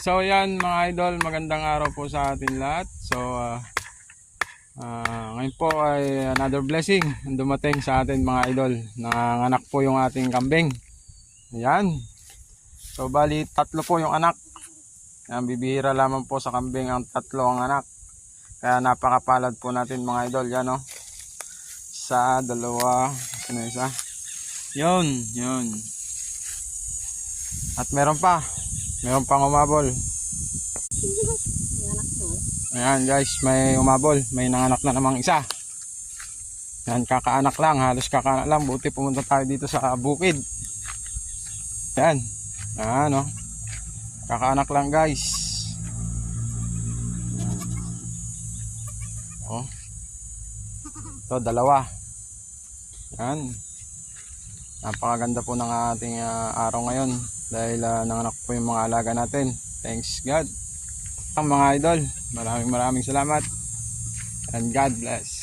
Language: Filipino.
So yan mga idol, magandang araw po sa atin lahat. So ngayon po ay another blessing ang dumating sa atin mga idol. Nanganak po yung ating kambing. Yan. So bali tatlo po yung anak. Yan, bibihira lamang po sa kambing ang tatlo ang anak. Kaya napakapalad po natin mga idol. Yan o. Isa, dalawa, isa. Yun. At meron pang umabol. Ayan guys, may umabol. May nanganak na namang isa. Yan, kakaanak lang. Halos kakaanak lang. Buti pumunta tayo dito sa bukid. Yan. Ano. Kakaanak lang guys. Oh. Ito, dalawa. Yan. Napakaganda po ng ating araw ngayon. Dahil nanganak po yung mga alaga natin. Thanks God. Ang mga idol, maraming salamat. And God bless.